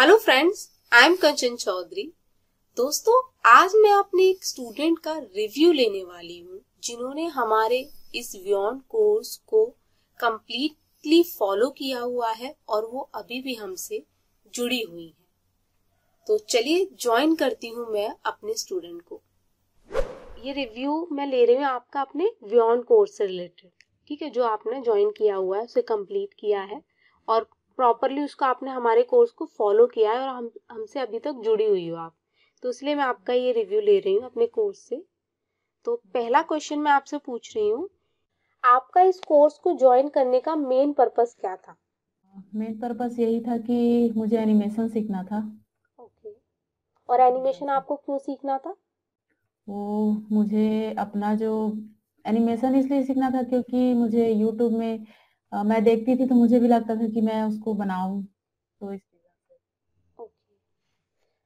Hello friends, I am कंचन चौधरी। दोस्तों, आज मैं अपने एक स्टूडेंट का रिव्यू लेने वाली हूँ जिन्होंने हमारे इस बियॉन्ड कोर्स को कंप्लीटली फॉलो किया हुआ है और वो अभी भी हमसे जुड़ी हुई है। तो चलिए ज्वाइन करती हूँ मैं अपने स्टूडेंट को। ये रिव्यू मैं ले रही हूँ आपका अपने बियॉन्ड कोर्स से रिलेटेड, ठीक है, जो आपने ज्वाइन किया हुआ है, उसे कंप्लीट किया है और प्रॉपरली उसको आपने हमारे कोर्स को फॉलो किया है और हमसे अभी तक जुड़ी हुई हो आप, तो इसलिए मैं आपका ये रिव्यू ले रही हूँ अपने कोर्स से। तो पहला क्वेश्चन मैं आपसे पूछ रही हूँ, आपका इस कोर्स को ज्वाइन करने का मेन पर्पस क्या था? मेन पर्पस यही था कि मुझे एनिमेशन सीखना था। ओके, और एनिमेशन आपको क्यों सीखना था? वो मुझे अपना जो एनिमेशन इसलिए सीखना था क्योंकि मुझे यूट्यूब में मैं देखती थी तो मुझे भी लगता था कि मैं उसको बनाऊं, तो इस वजह से। ओके,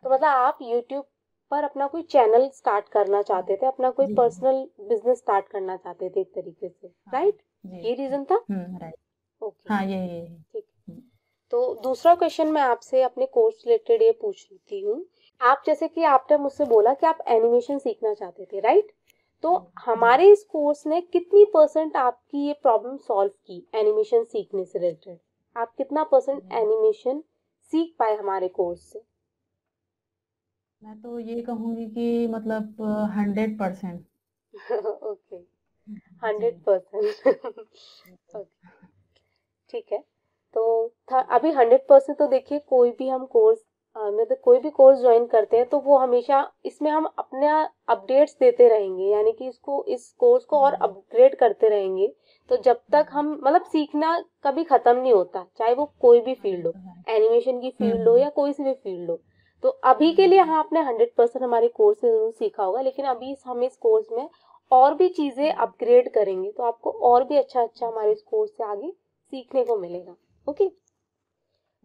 तो मतलब आप यूट्यूब पर अपना कोई चैनल स्टार्ट करना चाहते थे, अपना कोई जी जी। पर्सनल बिजनेस स्टार्ट करना चाहते थे एक तरीके से, हाँ राइट? जी। ये रीजन था? राइट। ओके, हाँ ये है। ठीक। तो दूसरा क्वेश्चन मैं आपसे अपने कोर्स रिलेटेड ये पूछती हूँ, आप जैसे कि आपने मुझसे बोला कि आप एनिमेशन सीखना चाहते थे, राइट? तो जी। हमारे इस कोर्स ने कितनी परसेंट आपकी ये प्रॉब्लम सॉल्व की एनिमेशन सीखने से रिलेटेड? आप कितना परसेंट जी। एनिमेशन सीख पाए हमारे कोर्स से? मैं तो ये कहूँगी कि मतलब 100%। ओके, जी। 100%। ओके, ठीक है। तो था अभी 100% तो देखिए, कोई भी हम कोर्स मतलब कोई भी कोर्स ज्वाइन करते हैं तो वो हमेशा इसमें हम अपने अपडेट्स देते रहेंगे, यानी कि इसको इस कोर्स को और हाँ। अपग्रेड करते रहेंगे। तो जब तक हम मतलब सीखना कभी खत्म नहीं होता, चाहे वो कोई भी हाँ, ये फील्ड हो, तो है। एनिमेशन की फील्ड हो हम्म। या कोई सी भी फील्ड हो। तो अभी के लिए हम्म। हाँ, आपने 100% हमारे कोर्स से जरूर सीखा होगा, लेकिन अभी हम इस कोर्स में और भी चीजें हम्म। अपग्रेड करेंगे तो आपको और भी अच्छा अच्छा हमारे अच्छा। इस कोर्स से आगे सीखने को मिलेगा। ओके,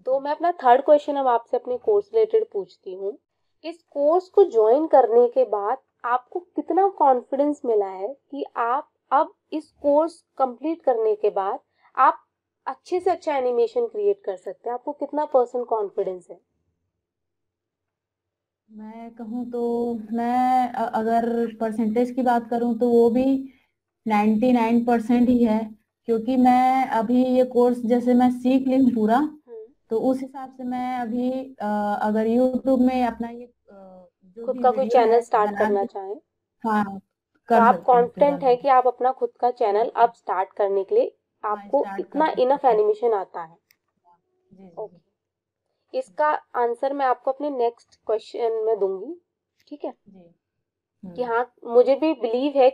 तो जी। मैं अपना थर्ड क्वेश्चन अब आपसे अपने कोर्स रिलेटेड पूछती हूँ। इस कोर्स को ज्वाइन करने के बाद आपको कितना कॉन्फिडेंस मिला है कि आप अब इस कोर्स कंप्लीट करने के बाद आप अच्छे से अच्छा एनिमेशन क्रिएट कर सकते हैं? आपको कितना परसेंट कॉन्फिडेंस है? मैं कहूँ तो मैं अगर परसेंटेज की बात करूँ तो वो भी 99% ही है, क्योंकि मैं अभी ये कोर्स जैसे मैं सीख ली हूँ पूरा, हम्म, तो उस हिसाब से मैं अभी अगर यूट्यूब में अपना ये जो खुद भी का कोई वीडियो चैनल है स्टार्ट बना करना के। चाहें हाँ, तो कर आप सकती हूँ कॉन्फिडेंट फिलहाल। है कि आप अपना खुद का चैनल अब स्टार्ट करने के लिए हाँ, आपको स्टार्ट कर इतना इनफ सकती हूँ। एनिमेशन आता है? जी जी जी। ओके, इसका आंसर मैं आपको अपने नेक्स्ट क्वेश्चन में दूंगी, ठीक है? जी। कि हम्म। हाँ, मुझे भी बिलीव है,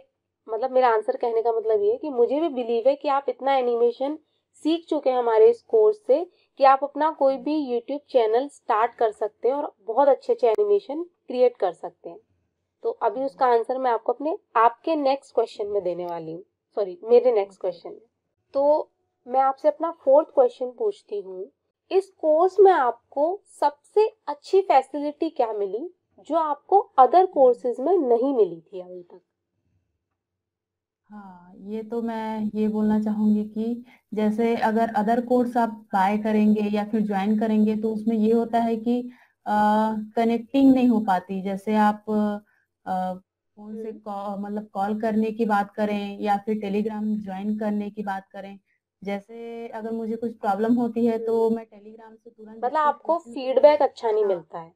मतलब मेरा आंसर कहने का मतलब ये है कि मुझे भी बिलीव है कि आप इतना एनिमेशन सीख चुके हैं हमारे इस कोर्स से कि आप अपना कोई भी यूट्यूब चैनल स्टार्ट कर सकते हैं और बहुत अच्छे अच्छे एनिमेशन क्रिएट कर सकते हैं। तो अभी उसका आंसर मैं आपको अपने आपके नेक्स्ट क्वेश्चन में देने वाली हूँ, सॉरी मेरे नेक्स्ट ओके। क्वेश्चन में। तो मैं आपसे अपना फोर्थ क्वेश्चन पूछती हूँ, इस कोर्स में आपको सबसे अच्छी फैसिलिटी क्या मिली जो आपको अदर कोर्सेज में नहीं मिली थी अभी तक? हाँ, ये तो मैं ये बोलना चाहूंगी कि जैसे अगर अदर कोर्स आप बाय करेंगे या फिर ज्वाइन करेंगे तो उसमें ये होता है कि कनेक्टिंग नहीं हो पाती। जैसे आप फोन से हम्म, मतलब कॉल करने की बात करें या फिर टेलीग्राम ज्वाइन करने की बात करें, जैसे अगर मुझे कुछ प्रॉब्लम होती है हम्म, तो मैं टेलीग्राम से तुरंत मतलब जिसको आपको पूछती हूँ तो वो। फीडबैक अच्छा नहीं हाँ। मिलता है,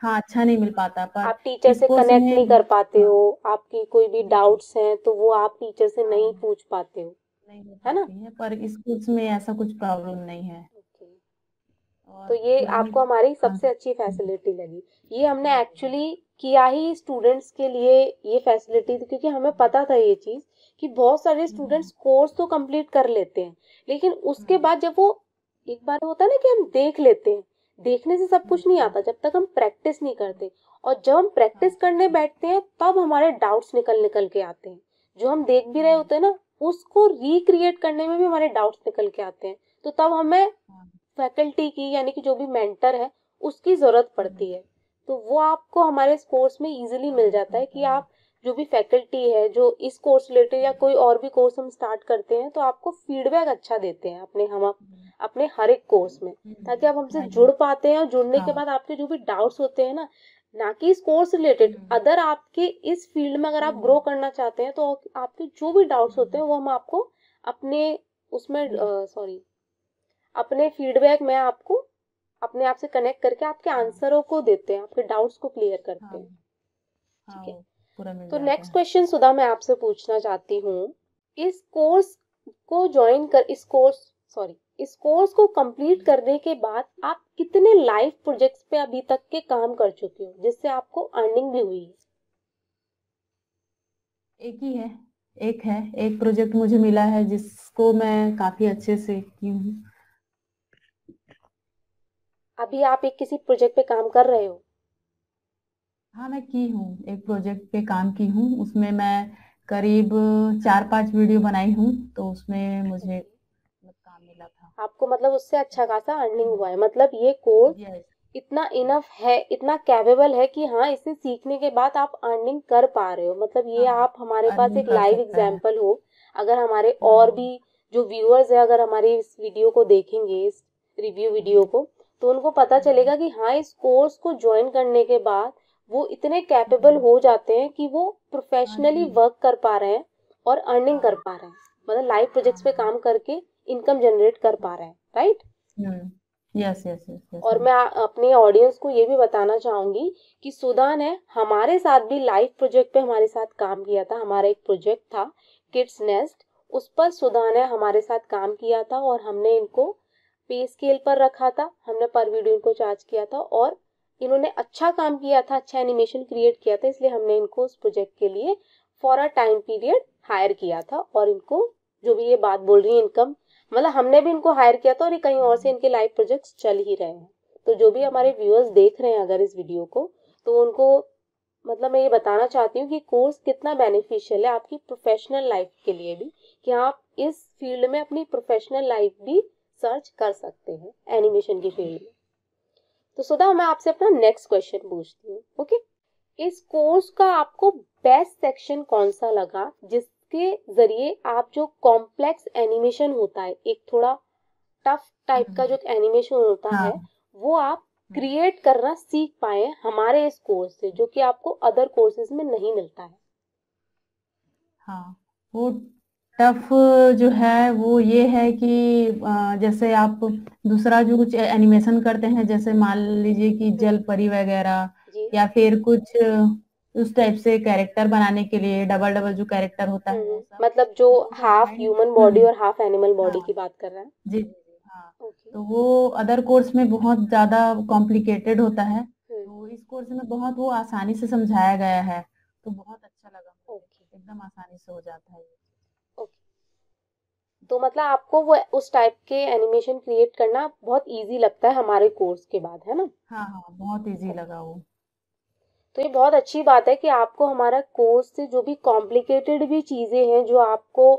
हाँ, अच्छा नहीं मिल पाता, पर आप टीचर इस से कोर्स कनेक्ट नहीं में। कर पाते हाँ। हो, आपकी कोई भी जी जी। डाउट्स हैं तो वो आप टीचर से नहीं हाँ, पूछ पाते हो, नहीं हो है ना? पाती है, पर इस कोर्स में ऐसा कुछ प्रॉब्लम नहीं है। ओके, तो और ये आपको तुरंत हमारी सबसे आंसर। अच्छी फैसिलिटी लगी। ये हमने जी जी। एक्चुअली किया ही स्टूडेंट्स के लिए ये फैसिलिटी थी, क्योंकि हमें पता था ये चीज़ कि बहुत सारे हम्म। स्टूडेंट्स कोर्स तो कंप्लीट कर लेते हैं, लेकिन उसके हम्म। बाद जब वो एक बार होता है ना कि हम देख लेते हैं, देखने से सब कुछ नहीं हम्म। आता जब तक हम प्रैक्टिस नहीं करते। और जब हम प्रैक्टिस हाँ। करने बैठते हैं तब हमारे डाउट्स निकल निकल के आते हैं, जो हम देख भी रहे हम्म। होते हैं ना, उसको रिक्रिएट करने में भी हमारे डाउट्स निकल के आते हैं। तो तब हमें हाँ। फैकल्टी की, यानी कि जो भी मेंटर है, उसकी ज़रूरत हम्म। पड़ती है। तो वो आपको हमारे इस कोर्स में इजीली हाँ, मिल ये तो जाता है होता कि है। आप जो भी फैकल्टी है जो इस कोर्स रिलेटेड या कोई और भी कोर्स हम स्टार्ट करते हैं तो आपको फीडबैक अच्छा देते हैं अपने हम अपने हर एक कोर्स में, ताकि आप हमसे जुड़ पाते हैं और जुड़ने के बाद आपके जो भी डाउट्स होते हैं ना कि इस कोर्स रिलेटेड, अदर आपके इस फील्ड में अगर आप ग्रो करना चाहते हैं तो आपके जो भी डाउट्स होते हैं वो हम आपको अपने उसमें अपने फीडबैक में आपको अपने आप से कनेक्ट करके आपके आंसरों को देते हैं, आपके डाउट्स को क्लियर करते हैं। ठीक है, तो नेक्स्ट क्वेश्चन सुधा मैं आपसे पूछना चाहती हूँ, इस कोर्स को कंप्लीट करने के बाद आप कितने लाइव प्रोजेक्ट्स पे अभी तक के काम कर चुके हो जिससे आपको अर्निंग भी हुई है? एक प्रोजेक्ट मुझे मिला है जिसको मैं काफी अच्छे से की हूँ। अभी आप एक किसी प्रोजेक्ट पे काम कर रहे हो? हाँ, मैं की हूँ, एक प्रोजेक्ट पे काम की हूँ, उसमें मैं करीब 4-5 वीडियो बनाई हूँ, तो उसमें मुझे काम मिला था। आपको मतलब उससे अच्छा खासा अर्निंग हुआ है, मतलब ये कोर्स इतना इनफ है, इतना कैपेबल है कि हाँ इसे सीखने के बाद आप अर्निंग कर पा रहे हो, मतलब ये आप हमारे पास एक लाइव एग्जांपल हो। अगर हमारे और भी जो व्यूअर्स है अगर हमारी इस वीडियो को देखेंगे, इस रिव्यू वीडियो को, तो उनको पता चलेगा कि हाँ इस कोर्स को ज्वाइन करने के बाद वो इतने कैपेबल हो जाते हैं कि वो प्रोफेशनली वर्क कर पा रहे हैं और अर्निंग कर पा रहे हैं, मतलब लाइव प्रोजेक्ट्स पे काम करके इनकम जनरेट कर पा रहे हैं, राइट? यस। और मैं अपने ऑडियंस को ये भी बताना चाहूंगी कि सुधा ने हमारे साथ भी लाइव प्रोजेक्ट पे हमारे साथ काम किया था। हमारा एक प्रोजेक्ट था किड्स नेस्ट, उस पर सुधा ने हमारे साथ काम किया था और हमने इनको पे स्केल पर रखा था, हमने पर वीडियो इनको चार्ज किया था और इन्होंने अच्छा काम किया था, अच्छा एनिमेशन क्रिएट किया था, इसलिए हमने इनको उस प्रोजेक्ट के लिए for a time period hire किया था। और इनको जो भी ये बात बोल रही है इनकम, मतलब हमने भी इनको हायर किया था और ये कहीं और से इनके लाइव प्रोजेक्ट्स चल ही रहे हैं। तो जो भी हमारे व्यूअर्स देख रहे हैं अगर इस वीडियो को, तो उनको मतलब मैं ये बताना चाहती हूँ कि कोर्स कितना बेनिफिशियल है आपकी प्रोफेशनल लाइफ के लिए भी, कि आप इस फील्ड में अपनी प्रोफेशनल लाइफ भी सर्च कर सकते हैं एनिमेशन की फील्ड में। तो सुधा मैं आपसे अपना नेक्स्ट क्वेश्चन पूछती हूँ, ओके? इस कोर्स का आपको बेस्ट सेक्शन कौन सा लगा जिसके जरिए आप जो कॉम्प्लेक्स एनिमेशन होता है, एक थोड़ा टफ टाइप का जो एनिमेशन होता है, वो आप क्रिएट करना सीख पाए हमारे इस कोर्स से, जो कि आपको अदर कोर्सेज में नहीं मिलता है? हाँ, वो टफ जो है वो ये है कि जैसे आप दूसरा जो कुछ एनिमेशन करते हैं, जैसे मान लीजिए कि जल परी वगैरह या फिर कुछ उस टाइप से कैरेक्टर बनाने के लिए डबल जो कैरेक्टर होता है वो सब, मतलब जो हाफ ह्यूमन बॉडी और हाफ एनिमल बॉडी की बात कर रहे हैं। जी हाँ, तो वो अदर कोर्स में बहुत ज्यादा कॉम्प्लिकेटेड होता है, तो इस कोर्स में बहुत वो आसानी से समझाया गया है, तो बहुत अच्छा लगा मुझे, एकदम आसानी से हो जाता है। तो मतलब आपको वो उस टाइप के एनिमेशन क्रिएट करना बहुत इजी लगता है हमारे कोर्स के बाद, है ना? हाँ, बहुत इजी लगा वो। तो ये बहुत अच्छी बात है कि आपको हमारा कोर्स से जो भी कॉम्प्लिकेटेड भी चीजें हैं जो आपको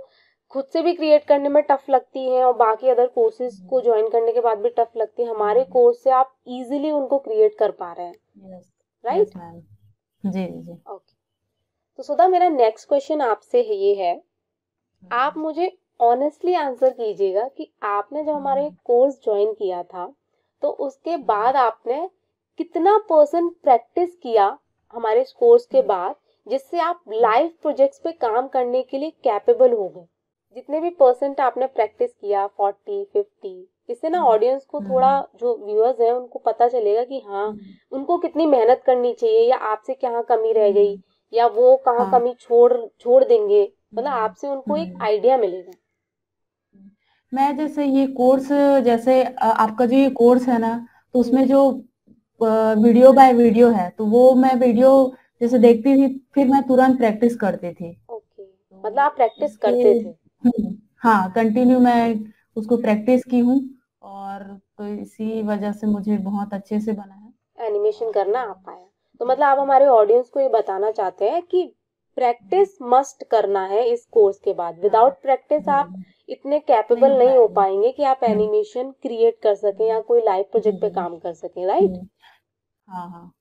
खुद से भी क्रिएट करने में टफ लगती हैं और बाकी अदर कोर्सेज को ज्वाइन करने के बाद भी टफ लगती है, हमारे कोर्स से आप इजीली उनको क्रिएट कर पा रहे हैं, राइट? जी। ओके, तो सुधा मेरा नेक्स्ट क्वेश्चन आपसे ये है, आप मुझे ऑनेस्टली आंसर कीजिएगा कि आपने जब हमारे कोर्स ज्वाइन किया था तो उसके बाद आपने कितना परसेंट प्रैक्टिस किया हमारे इस कोर्स के बाद, जिससे आप लाइव प्रोजेक्ट्स पे काम करने के लिए कैपेबल हो गए? जितने भी परसेंट आपने प्रैक्टिस किया, 40, 50, इससे ना ऑडियंस को थोड़ा, जो व्यूअर्स हैं उनको पता चलेगा कि हाँ उनको कितनी मेहनत करनी चाहिए, या आपसे क्या कमी रह गई, या वो कहाँ कमी छोड़ देंगे, मतलब आपसे उनको एक आइडिया मिलेगा। मैं जैसे ये कोर्स, जैसे आपका जो ये कोर्स है ना, तो उसमें जो वीडियो बाय वीडियो है, तो वो मैं वीडियो जैसे देखती थी फिर मैं तुरंत प्रैक्टिस करती थी। ओके, मतलब आप प्रैक्टिस करते थे? हाँ, कंटिन्यू मैं उसको प्रैक्टिस की हूँ और तो इसी वजह से मुझे बहुत अच्छे से बना है, एनिमेशन करना आ पाया। तो मतलब आप हमारे ऑडियंस को ये बताना चाहते हैं कि प्रैक्टिस मस्ट करना है इस कोर्स के बाद, विदाउट प्रैक्टिस आप इतने कैपेबल नहीं हो पाएंगे कि आप एनिमेशन क्रिएट कर सकें या कोई लाइव प्रोजेक्ट पे काम कर सकें, राइट? हाँ।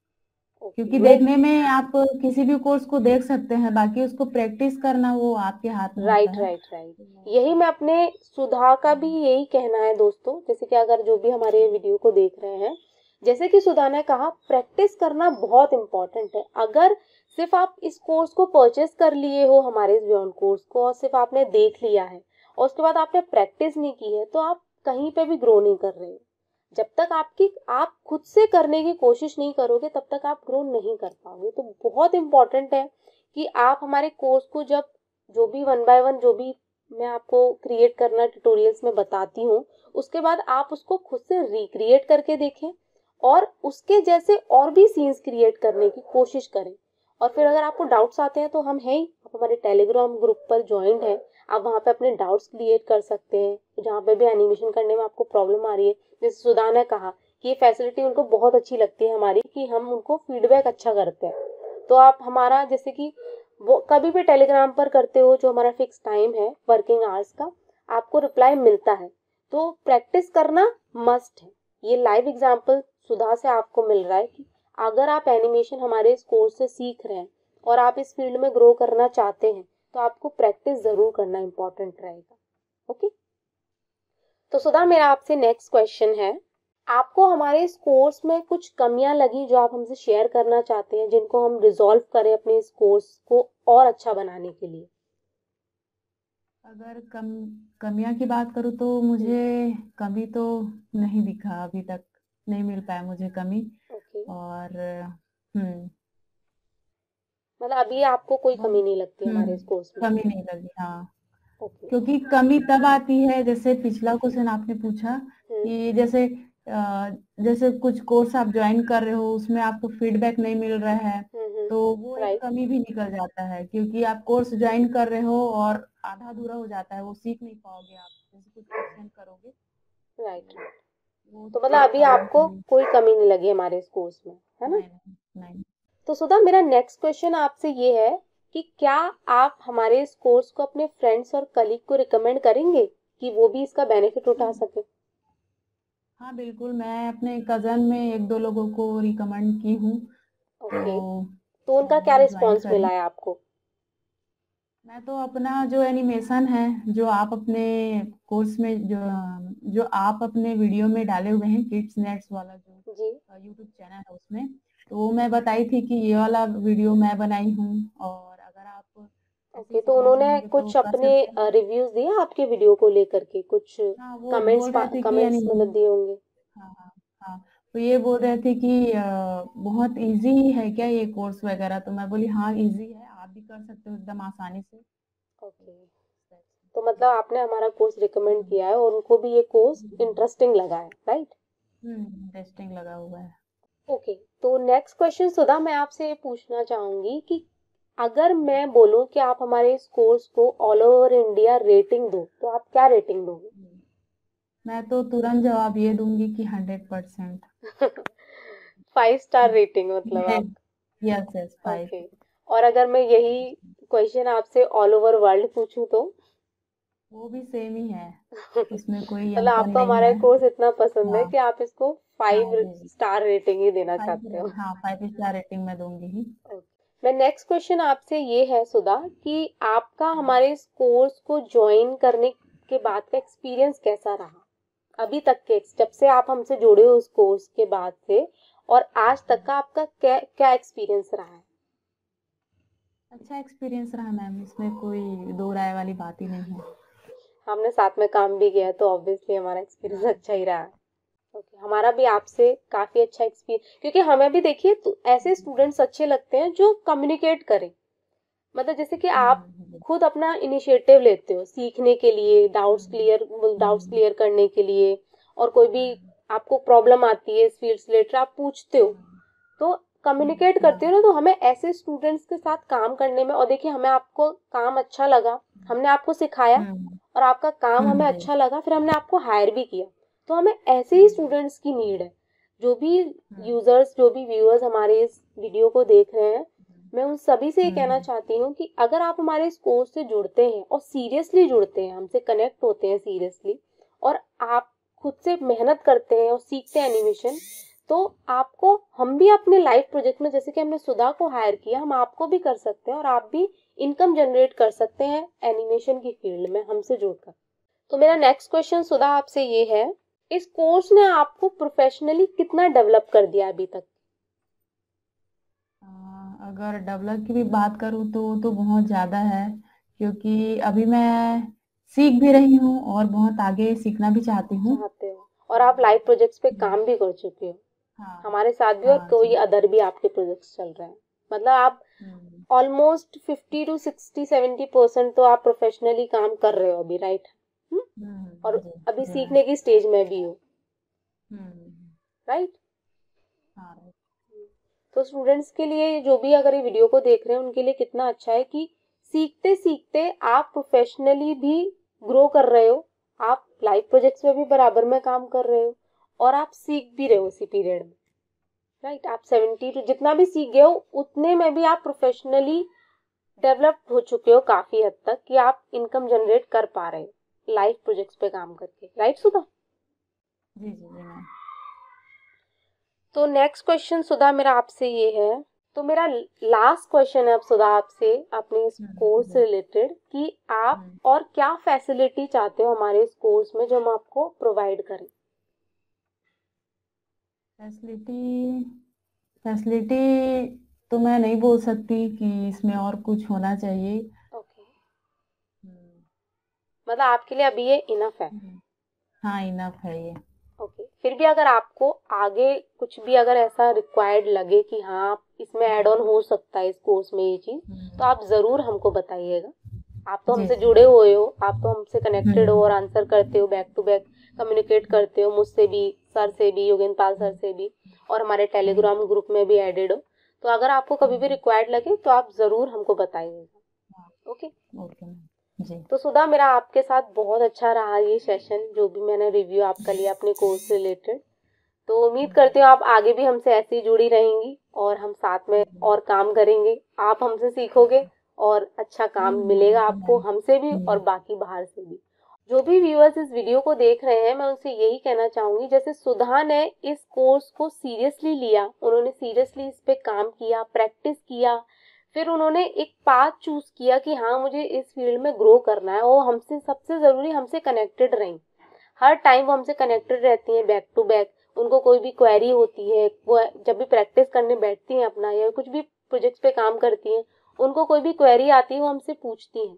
क्योंकि देखने में आप किसी भी कोर्स को देख सकते हैं, बाकी उसको प्रैक्टिस करना वो आपके हाथ में होता राइट है। राइट राइट, यही मैं अपने सुधा का भी यही कहना है दोस्तों, जैसे कि अगर जो भी हमारे वीडियो को देख रहे हैं, जैसे कि सुधा ने कहा, प्रैक्टिस करना बहुत इंपॉर्टेंट है। अगर सिर्फ आप इस कोर्स को परचेस कर लिए हो, हमारे इस बियॉन्ड कोर्स को, और सिर्फ आपने देख लिया है और उसके बाद आपने प्रैक्टिस नहीं की है, तो आप कहीं पे भी ग्रो नहीं कर रहे हो। जब तक आप खुद से करने की कोशिश नहीं करोगे, तब तक आप ग्रो नहीं कर पाओगे। तो बहुत इंपॉर्टेंट है कि आप हमारे कोर्स को जब जो भी 1 बाय 1 जो भी मैं आपको क्रिएट करना ट्यूटोरियल्स में बताती हूँ, उसके बाद आप उसको खुद से रिक्रिएट करके देखें और उसके जैसे और भी सीन्स क्रिएट करने की कोशिश करें। और फिर अगर आपको डाउट्स आते हैं तो हम हैं ही, आप हमारे टेलीग्राम ग्रुप पर ज्वाइंट हैं, आप वहाँ पे अपने डाउट्स क्लियर कर सकते हैं। जहाँ पे भी एनिमेशन करने में आपको प्रॉब्लम आ रही है, जैसे सुधा ने कहा कि ये फैसिलिटी उनको बहुत अच्छी लगती है हमारी, कि हम उनको फीडबैक अच्छा करते हैं। तो आप हमारा जैसे कि वो कभी भी टेलीग्राम पर करते हो, जो हमारा फिक्स टाइम है वर्किंग आवर्स का, आपको रिप्लाई मिलता है। तो प्रैक्टिस करना मस्ट है। ये लाइव एग्जांपल सुधा से आपको मिल रहा है कि अगर आप एनिमेशन हमारे इस कोर्स से सीख रहे हैं और आप इस फील्ड में ग्रो करना चाहते हैं, तो आपको प्रैक्टिस जरूर करना इंपॉर्टेंट रहेगा। ओके, तो सुधा मेरा आपसे नेक्स्ट क्वेश्चन है, आपको हमारे इस कोर्स में कुछ कमियां लगी जो आप हमसे शेयर करना चाहते हैं, जिनको हम रिजॉल्व करें अपने इस कोर्स को और अच्छा बनाने के लिए? अगर कमियां की बात करूँ तो मुझे कमी तो नहीं दिखा, अभी तक नहीं मिल पाया मुझे कमी। ओके, और हम्म मतलब अभी आपको कोई और कमी नहीं लगती हमारे इस कोर्स में? कमी नहीं लगी, हाँ। ओके। क्योंकि कमी तब आती है, जैसे पिछला क्वेश्चन आपने पूछा हम्म कि जैसे कुछ कोर्स आप ज्वाइन कर रहे हो, उसमें आपको फीडबैक नहीं मिल रहा है, तो वो एक राइट कमी भी निकल जाता है। क्योंकि आप कोर्स ज्वाइन कर रहे हो और आधा अधूरा हो जाता है, वो सीख नहीं पाओगे आप, जैसे कुछ क्वेश्चन करोगे राइट। वो तो मतलब एक अभी कारण आपको से। कोई कमी नहीं लगी हमारे इस कोर्स में, है ना? नहीं नहीं नहीं। तो सुधा मेरा नेक्स्ट क्वेश्चन आपसे ये है कि क्या आप हमारे इस कोर्स को अपने फ्रेंड्स और कलीग को रिकमेंड करेंगे कि वो भी इसका बेनिफिट उठा सके? हाँ बिल्कुल, मैं अपने कजन में एक दो लोगों को रिकमेंड की हूँ, ओके, तो तो उनका क्या वो ज्वाइन रिस्पॉन्स करें। मिला है आपको? मैं तो अपना जो एनिमेशन है, जो आप अपने कोर्स में जो आप अपने वीडियो में डाले हुए हैं, किड्स नेट्स वाला जो जी। यूट्यूब चैनल है उसमें, तो वो मैं बताई थी कि ये वाला वीडियो मैं बनाई हूँ, और अगर आप ऐसे ही ओके, तो सीखना उन्होंने चाहेंगे तो कुछ कर अपने सकते हैं। रिव्यूज दिए आपके वीडियो को लेकर के, कुछ हाँ, वो कमेंट्स बोल रहे थे कि कमेंट्स मतलब दिए होंगे? हाँ हाँ हाँ, तो ये बोल रहे थे कि बहुत इजी है क्या ये कोर्स वगैरह, तो मैं बोली हाँ इजी है, आप भी कर सकते हो एकदम आसानी से। ओके, तो मतलब आपने हमारा कोर्स रिकमेंड हम्म किया है और उनको भी ये कोर्स इंटरेस्टिंग लगा है, राइट? इंटरेस्टिंग लगा हुआ है। ओके, तो नेक्स्ट क्वेश्चन सुधा मैं आपसे ये पूछना चाहूंगी कि अगर मैं बोलूं कि आप हमारे इस कोर्स को ऑल ओवर इंडिया रेटिंग दो, तो आप क्या रेटिंग दोगे? मैं तो तुरंत जवाब ये दूंगी कि 100%। 5 स्टार रेटिंग मतलब आप? Yes yes, 5। ओके, और अगर मैं यही क्वेश्चन आपसे ऑल ओवर वर्ल्ड पूछूं तो? वो भी सेम ही है, उसमें कोई मतलब अंतर आपको नहीं हमारा है। कोर्स इतना पसंद है हाँ कि आप इसको हाँ 5 जी, स्टार रेटिंग ही देना चाहते 5, हो? हाँ 5 स्टार रेटिंग मैं दूंगी ही। ओके, मैं नेक्स्ट क्वेश्चन आपसे ये है सुधा कि आपका हमारे इस कोर्स को ज्वाइन करने के बाद का एक्सपीरियंस कैसा रहा? अभी तक के, जब से आप हमसे जुड़े हो उस कोर्स के बाद से और आज तक का आपका क्या क्या एक्सपीरियंस रहा है? अच्छा एक्सपीरियंस रहा मैम, इसमें कोई दो राय वाली बात ही नहीं है। हमने साथ में काम भी किया है, तो ऑब्वियसली हमारा एक्सपीरियंस हाँ अच्छा ही रहा है। ओके, हमारा भी आपसे काफी अच्छा एक्सपीरियंस, क्योंकि हमें भी देखिए तो ऐसे स्टूडेंट्स अच्छे लगते हैं जो कम्युनिकेट करें। मतलब जैसे कि आप हम्म खुद अपना इनिशिएटिव लेते हो सीखने के लिए, हम्म डाउट्स हम्म क्लियर करने के लिए, और कोई भी आपको प्रॉब्लम आती है इस फील्ड से रिलेटेड, आप पूछते हो, तो कम्युनिकेट करते हो ना, तो हमें ऐसे स्टूडेंट्स के साथ काम करने में, और देखिए हमें आपको काम अच्छा लगा, हमने आपको सिखाया हम्म और आपका काम हमें जी। अच्छा लगा, फिर हमने आपको हायर भी किया। तो हमें ऐसे ही स्टूडेंट्स की नीड है। जो भी हम्म यूजर्स, जो भी व्यूअर्स हमारे इस वीडियो को देख रहे हैं, मैं उन सभी से ये कहना हम्म चाहती हूँ कि अगर आप हमारे इस कोर्स से जुड़ते हैं और सीरियसली जुड़ते हैं, हमसे कनेक्ट होते हैं सीरियसली, और आप खुद से मेहनत करते हैं और सीखते हैं एनिमेशन, तो आपको हम भी अपने लाइव प्रोजेक्ट में, जैसे कि हमने सुधा को हायर किया, हम आपको भी कर सकते हैं और आप भी इनकम जनरेट कर सकते हैं एनिमेशन की फील्ड में हमसे जुड़कर। तो मेरा नेक्स्ट क्वेश्चन सुधा आपसे ये है, इस कोर्स ने आपको प्रोफेशनली कितना डेवलप कर दिया अभी तक? अगर डेवलप की भी बात करूँ तो बहुत ज़्यादा है, क्योंकि अभी मैं सीख भी रही हूँ और बहुत आगे सीखना भी चाहती हूँ। चाहते हो और आप लाइव प्रोजेक्ट्स पे काम भी कर चुके हो हाँ हमारे साथ भी, और हाँ कोई जी। अदर भी आपके प्रोजेक्ट्स चल रहे हैं। मतलब आप ऑलमोस्ट 50 to 60-70% तो आप प्रोफेशनली काम कर रहे हो अभी, राइट? और जी अभी जी सीखने की स्टेज में भी हो, राइट? हाँ right। तो स्टूडेंट्स के लिए जो भी अगर ये वीडियो को देख रहे हैं उनके लिए कितना अच्छा है कि सीखते सीखते आप प्रोफेशनली भी ग्रो कर रहे हो, आप लाइव प्रोजेक्ट्स में भी बराबर में काम कर रहे हो और आप सीख भी रहे हो उसी पीरियड में, राइट? आप 70 to जितना भी सीख गए हो उतने में भी आप प्रोफेशनली डेवलप हो चुके हो काफी हद तक कि आप इनकम जनरेट कर पा रहे हो लाइव प्रोजेक्ट्स पे काम करके, राइट सुधा? जी जी जी मैम। तो नेक्स्ट क्वेश्चन सुधा मेरा आपसे ये है, तो मेरा लास्ट क्वेश्चन है अब सुधा आपसे अपने इस कोर्स से रिलेटेड कि आप और क्या फैसिलिटी चाहते हो हमारे इस कोर्स में जो हम आपको प्रोवाइड करें? फैसिलिटी तो मैं नहीं बोल सकती कि इसमें और कुछ होना चाहिए। ओके, मतलब आपके लिए अभी ये इनफ है? हाँ इनफ है ये। ओके, फिर भी अगर आपको आगे कुछ भी अगर ऐसा रिक्वायर्ड लगे कि हाँ इसमें ऐड ऑन हो सकता है इस कोर्स में ये चीज, तो आप जरूर हमको बताइएगा। आप तो हमसे जुड़े हुए हो, आप तो हमसे कनेक्टेड हो और आंसर करते हो, बैक टू बैक कम्युनिकेट करते हो मुझसे भी, सर से भी, योगेंद्र पाल सर से भी, और हमारे टेलीग्राम ग्रुप में भी एडेड हो। तो अगर आपको कभी भी रिक्वायर्ड लगे तो आप जरूर हमको बताइएगा। ओके जी। तो सुधा मेरा आपके साथ बहुत अच्छा रहा ये सेशन, जो भी मैंने रिव्यू आपका लिया अपने कोर्स से रिलेटेड। तो उम्मीद करती हूँ आप आगे भी हमसे ऐसे ही जुड़ी रहेंगी और हम साथ में और काम करेंगे, आप हमसे सीखोगे और अच्छा काम मिलेगा आपको हमसे भी और बाकी बाहर से भी। जो भी व्यूअर्स इस वीडियो को देख रहे हैं मैं उनसे यही कहना चाहूंगी, जैसे सुधा ने इस कोर्स को सीरियसली लिया, उन्होंने सीरियसली इस पे काम किया, प्रैक्टिस किया, फिर उन्होंने एक पाथ चूज किया कि हाँ मुझे इस फील्ड में ग्रो करना है, और हमसे सबसे जरूरी हमसे कनेक्टेड रही। हर टाइम वो हमसे कनेक्टेड रहती हैं बैक टू बैक। उनको कोई भी क्वेरी होती है, वो जब भी प्रैक्टिस करने बैठती हैं अपना या कुछ भी प्रोजेक्ट्स पे काम करती हैं, उनको कोई भी क्वेरी आती है वो हमसे पूछती हैं।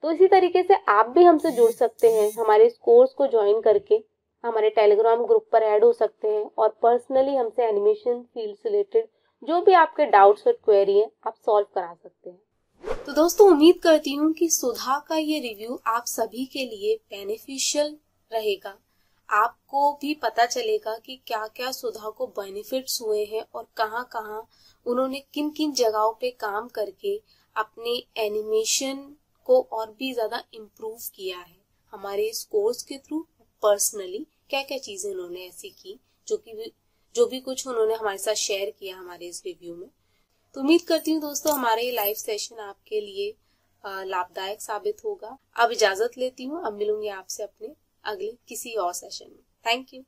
तो इसी तरीके से आप भी हमसे जुड़ सकते हैं, हमारे इस कोर्स को ज्वाइन करके हमारे टेलीग्राम ग्रुप पर ऐड हो सकते हैं और पर्सनली हमसे एनिमेशन फील्ड से रिलेटेड जो भी आपके डाउट्स और क्वेरी है आप सॉल्व करा सकते हैं। तो दोस्तों उम्मीद करती हूँ कि सुधा का ये रिव्यू आप सभी के लिए बेनिफिशियल रहेगा। आपको भी पता चलेगा कि क्या क्या सुधा को बेनिफिट्स हुए हैं और कहाँ कहाँ उन्होंने किन किन जगहों पे काम करके अपने एनिमेशन को और भी ज्यादा इम्प्रूव किया है। हमारे इस कोर्स के थ्रू पर्सनली क्या क्या चीजें उन्होंने ऐसी की जो भी कुछ उन्होंने हमारे साथ शेयर किया हमारे इस रिव्यू में। तो उम्मीद करती हूँ दोस्तों हमारे ये लाइव सेशन आपके लिए लाभदायक साबित होगा। अब इजाजत लेती हूँ, अब मिलूंगी आपसे अपने अगले किसी और सेशन में। Thank you.